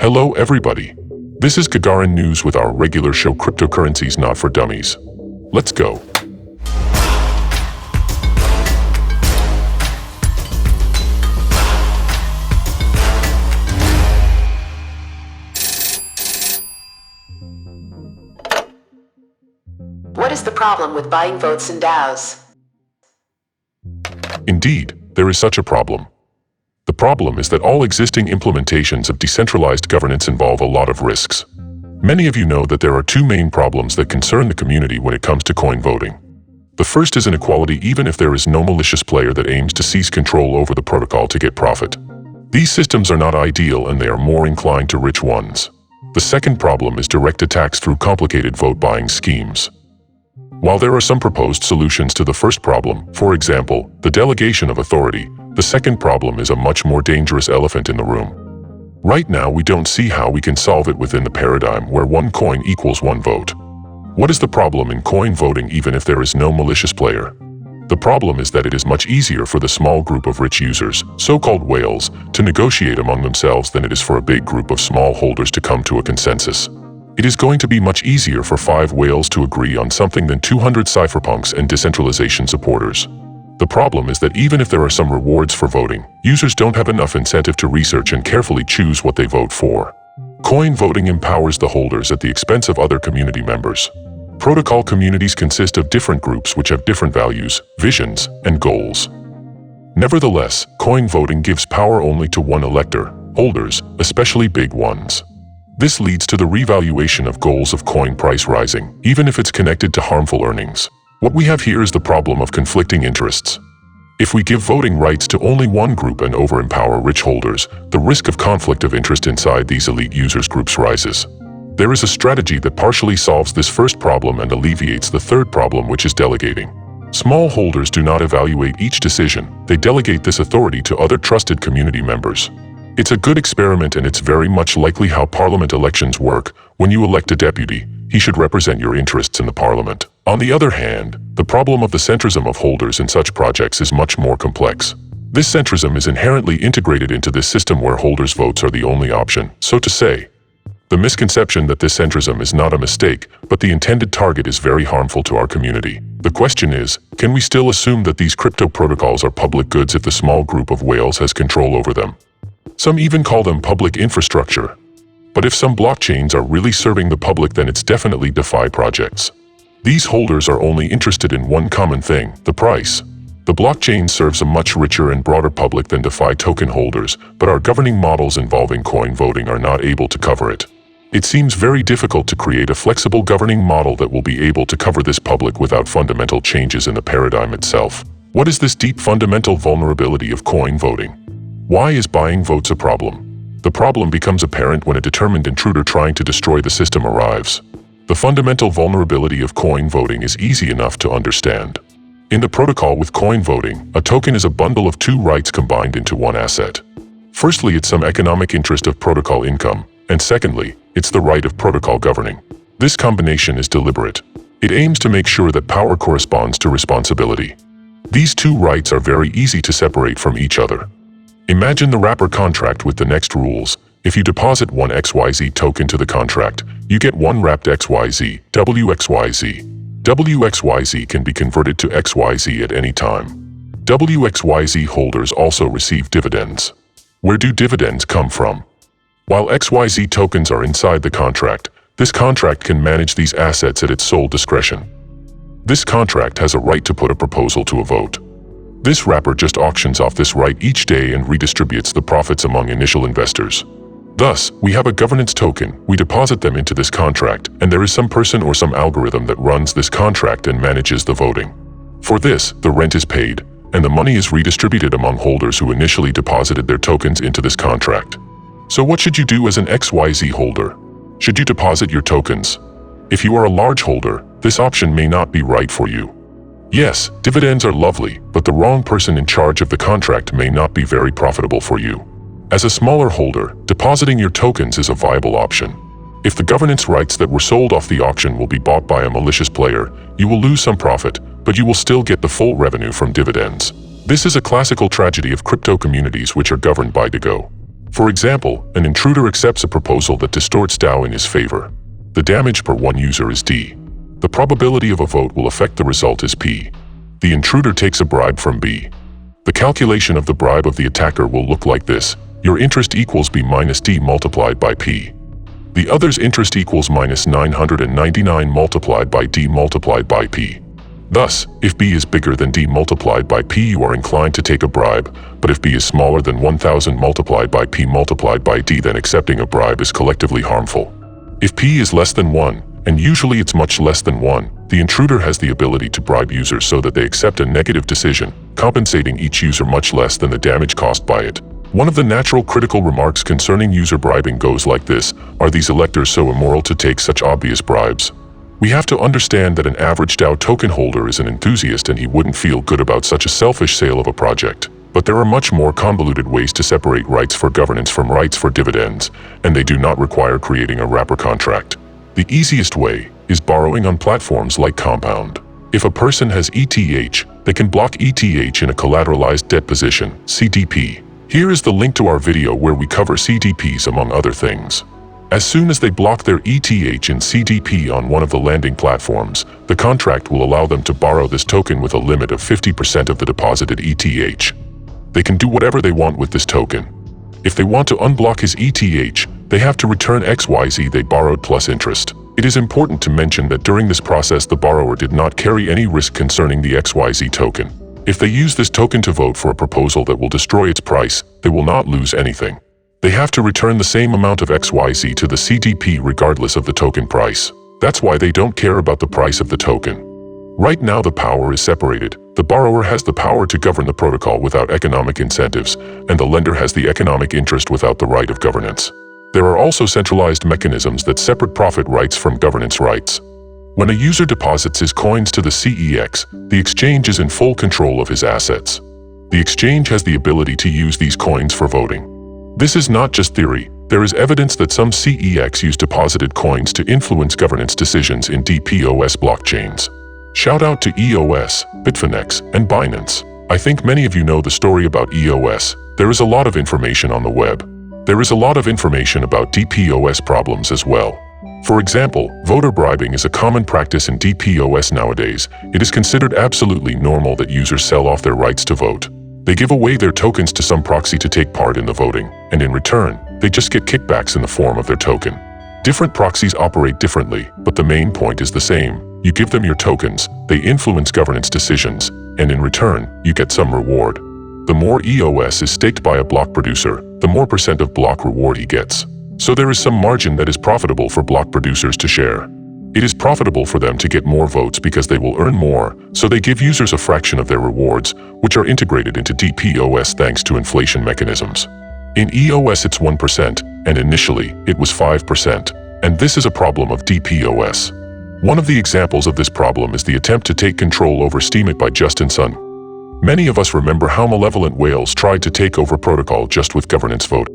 Hello everybody. This is Gagarin News with our regular show Cryptocurrencies Not For Dummies. Let's go. What is the problem with buying votes in DAOs? Indeed, there is such a problem. The problem is that all existing implementations of decentralized governance involve a lot of risks. Many of you know that there are two main problems that concern the community when it comes to coin voting. The first is inequality, even if there is no malicious player that aims to seize control over the protocol to get profit. These systems are not ideal and they are more inclined to rich ones. The second problem is direct attacks through complicated vote buying schemes. While there are some proposed solutions to the first problem, for example, the delegation of authority, the second problem is a much more dangerous elephant in the room. Right now, we don't see how we can solve it within the paradigm where one coin equals one vote. What is the problem in coin voting even if there is no malicious player? The problem is that it is much easier for the small group of rich users, so-called whales, to negotiate among themselves than it is for a big group of small holders to come to a consensus. It is going to be much easier for 5 whales to agree on something than 200 cypherpunks and decentralization supporters. The problem is that even if there are some rewards for voting, users don't have enough incentive to research and carefully choose what they vote for. Coin voting empowers the holders at the expense of other community members. Protocol communities consist of different groups which have different values, visions, and goals. Nevertheless, coin voting gives power only to one elector, holders, especially big ones. This leads to the revaluation of goals of coin price rising, even if it's connected to harmful earnings. What we have here is the problem of conflicting interests. If we give voting rights to only one group and over-empower rich holders, the risk of conflict of interest inside these elite users groups rises. There is a strategy that partially solves this first problem and alleviates the third problem, which is delegating. Small holders do not evaluate each decision, they delegate this authority to other trusted community members. It's a good experiment and it's very much likely how parliament elections work. When you elect a deputy, he should represent your interests in the parliament. On the other hand, the problem of the centrism of holders in such projects is much more complex. This centrism is inherently integrated into this system where holders' votes are the only option, so to say. The misconception that this centrism is not a mistake, but the intended target is very harmful to our community. The question is, can we still assume that these crypto protocols are public goods if the small group of whales has control over them? Some even call them public infrastructure. But if some blockchains are really serving the public, then it's definitely DeFi projects. These holders are only interested in one common thing, the price. The blockchain serves a much richer and broader public than DeFi token holders, but our governing models involving coin voting are not able to cover it. It seems very difficult to create a flexible governing model that will be able to cover this public without fundamental changes in the paradigm itself. What is this deep fundamental vulnerability of coin voting? Why is buying votes a problem? The problem becomes apparent when a determined intruder trying to destroy the system arrives. The fundamental vulnerability of coin voting is easy enough to understand. In the protocol with coin voting, a token is a bundle of two rights combined into one asset. Firstly, it's some economic interest of protocol income, and secondly, it's the right of protocol governing. This combination is deliberate. It aims to make sure that power corresponds to responsibility. These two rights are very easy to separate from each other. Imagine the wrapper contract with the next rules. If you deposit one XYZ token to the contract, you get one wrapped XYZ, WXYZ. WXYZ can be converted to XYZ at any time. WXYZ holders also receive dividends. Where do dividends come from? While XYZ tokens are inside the contract, this contract can manage these assets at its sole discretion. This contract has a right to put a proposal to a vote. This wrapper just auctions off this right each day and redistributes the profits among initial investors. Thus, we have a governance token, we deposit them into this contract, and there is some person or some algorithm that runs this contract and manages the voting. For this, the rent is paid, and the money is redistributed among holders who initially deposited their tokens into this contract. So what should you do as an XYZ holder? Should you deposit your tokens? If you are a large holder, this option may not be right for you. Yes, dividends are lovely, but the wrong person in charge of the contract may not be very profitable for you. As a smaller holder, depositing your tokens is a viable option. If the governance rights that were sold off the auction will be bought by a malicious player, you will lose some profit, but you will still get the full revenue from dividends. This is a classical tragedy of crypto communities which are governed by DeGo. For example, an intruder accepts a proposal that distorts DAO in his favor. The damage per one user is D. The probability of a vote will affect the result is P. The intruder takes a bribe from B. The calculation of the bribe of the attacker will look like this. Your interest equals B minus D multiplied by P. The other's interest equals minus 999 multiplied by D multiplied by P. Thus, if B is bigger than D multiplied by P, you are inclined to take a bribe, but if B is smaller than 1000 multiplied by P multiplied by D, then accepting a bribe is collectively harmful. If P is less than 1, and usually it's much less than 1, the intruder has the ability to bribe users so that they accept a negative decision, compensating each user much less than the damage caused by it. One of the natural critical remarks concerning user bribing goes like this: are these electors so immoral to take such obvious bribes? We have to understand that an average DAO token holder is an enthusiast and he wouldn't feel good about such a selfish sale of a project. But there are much more convoluted ways to separate rights for governance from rights for dividends, and they do not require creating a wrapper contract. The easiest way is borrowing on platforms like Compound. If a person has ETH, they can block ETH in a collateralized debt position, CDP. Here is the link to our video where we cover CDPs among other things. As soon as they block their ETH in CDP on one of the landing platforms, the contract will allow them to borrow this token with a limit of 50% of the deposited ETH. They can do whatever they want with this token. If they want to unblock his ETH, they have to return XYZ they borrowed plus interest. It is important to mention that during this process the borrower did not carry any risk concerning the XYZ token. If they use this token to vote for a proposal that will destroy its price, they will not lose anything. They have to return the same amount of XYZ to the CDP regardless of the token price. That's why they don't care about the price of the token. Right now the power is separated. The borrower has the power to govern the protocol without economic incentives, and the lender has the economic interest without the right of governance. There are also centralized mechanisms that separate profit rights from governance rights. When a user deposits his coins to the CEX, the exchange is in full control of his assets. The exchange has the ability to use these coins for voting. This is not just theory. There is evidence that some CEX use deposited coins to influence governance decisions in DPoS blockchains. Shout out to EOS, Bitfinex, and Binance. I think many of you know the story about EOS. There is a lot of information on the web. There is a lot of information about DPoS problems as well. For example, voter bribing is a common practice in DPoS nowadays. It is considered absolutely normal that users sell off their rights to vote. They give away their tokens to some proxy to take part in the voting, and in return, they just get kickbacks in the form of their token. Different proxies operate differently, but the main point is the same. You give them your tokens, they influence governance decisions, and in return, you get some reward. The more EOS is staked by a block producer, the more % of block reward he gets. So there is some margin that is profitable for block producers to share. It is profitable for them to get more votes because they will earn more, so they give users a fraction of their rewards, which are integrated into DPoS thanks to inflation mechanisms. In EOS it's 1%, and initially, it was 5%, and this is a problem of DPoS. One of the examples of this problem is the attempt to take control over Steemit by Justin Sun. Many of us remember how malevolent whales tried to take over protocol just with governance vote.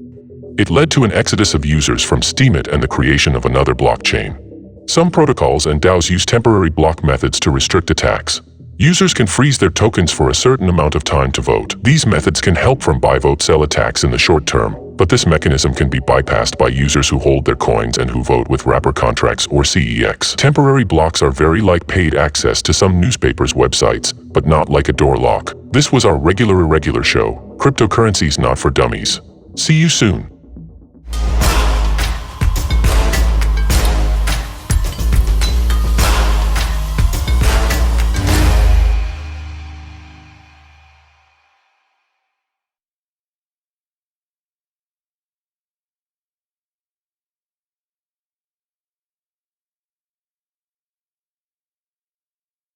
It led to an exodus of users from Steemit and the creation of another blockchain. Some protocols and DAOs use temporary block methods to restrict attacks. Users can freeze their tokens for a certain amount of time to vote. These methods can help from buy vote sell attacks in the short term, but this mechanism can be bypassed by users who hold their coins and who vote with wrapper contracts or CEX. Temporary blocks are very like paid access to some newspapers' websites, but not like a door lock. This was our regular irregular show, Cryptocurrencies Not For Dummies. See you soon.